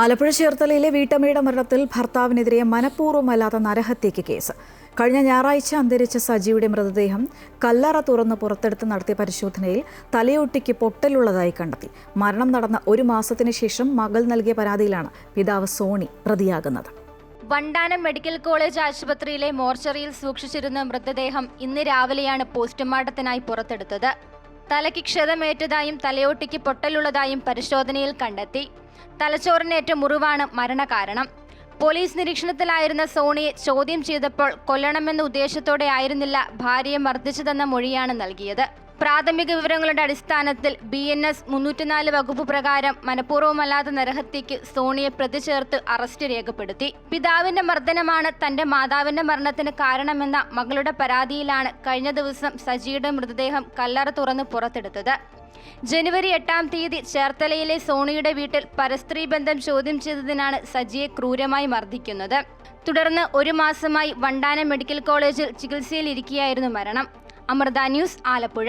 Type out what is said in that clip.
ആലപ്പുഴ ചേർത്തലയിലെ വീട്ടമ്മയുടെ മരണത്തിൽ ഭർത്താവിനെതിരെ മനഃപൂർവ്വമല്ലാത്ത നരഹത്യയ്ക്ക് കേസ്. കഴിഞ്ഞ ഞായറാഴ്ച അന്തരിച്ച സജിയുടെ മൃതദേഹം കല്ലറ തുറന്ന് പുറത്തെടുത്ത് നടത്തിയ പരിശോധനയിൽ തലയൊട്ടിക്ക് പൊട്ടലുള്ളതായി കണ്ടെത്തി. മരണം നടന്ന 1 മാസത്തിന് ശേഷം മകൾ നൽകിയ പരാതിയിലാണ് പിതാവ് സോണി പ്രതിയാകുന്നത്. വണ്ടാനം മെഡിക്കൽ കോളേജ് ആശുപത്രിയിലെ മോർച്ചറിയിൽ സൂക്ഷിച്ചിരുന്ന മൃതദേഹം ഇന്ന് രാവിലെയാണ് പോസ്റ്റ്മോർട്ടത്തിനായി പുറത്തെടുത്തത്. തലയ്ക്ക് ക്ഷതമേറ്റതായും തലയോട്ടിക്ക് പൊട്ടലുള്ളതായും പരിശോധനയിൽ കണ്ടെത്തി. തലച്ചോറിനേറ്റ മുറിവാണ് മരണകാരണം. പോലീസ് നിരീക്ഷണത്തിലായിരുന്ന സോണിയെ ചോദ്യം ചെയ്തപ്പോൾ കൊല്ലണമെന്ന ഉദ്ദേശത്തോടെ ആയിരുന്നില്ല ഭാര്യയെ മർദ്ദിച്ചതെന്ന മൊഴിയാണ് നൽകിയത്. പ്രാഥമിക വിവരങ്ങളുടെ അടിസ്ഥാനത്തിൽ BNS 304 വകുപ്പ് പ്രകാരം മനഃപൂർവ്വമല്ലാത്ത നരഹത്യയ്ക്ക് സോണിയെ പ്രതി ചേർത്ത് അറസ്റ്റ് രേഖപ്പെടുത്തി. പിതാവിന്റെ മർദ്ദനമാണ് തന്റെ മാതാവിന്റെ മരണത്തിന് കാരണമെന്ന മകളുടെ പരാതിയിലാണ് കഴിഞ്ഞ ദിവസം സജിയുടെ മൃതദേഹം കല്ലറ തുറന്ന് പുറത്തെടുത്തത്. ജനുവരി 8-ാം തീയതി ചേർത്തലയിലെ സോണിയുടെ വീട്ടിൽ പരസ്ത്രീ ബന്ധം ചോദ്യം ചെയ്തതിനാണ് സജിയെ ക്രൂരമായി മർദ്ദിക്കുന്നത്. തുടർന്ന് 1 മാസമായി വണ്ടാനം മെഡിക്കൽ കോളേജിൽ ചികിത്സയിലിരിക്കെയായിരുന്നു മരണം. അമൃത ന്യൂസ്, ആലപ്പുഴ.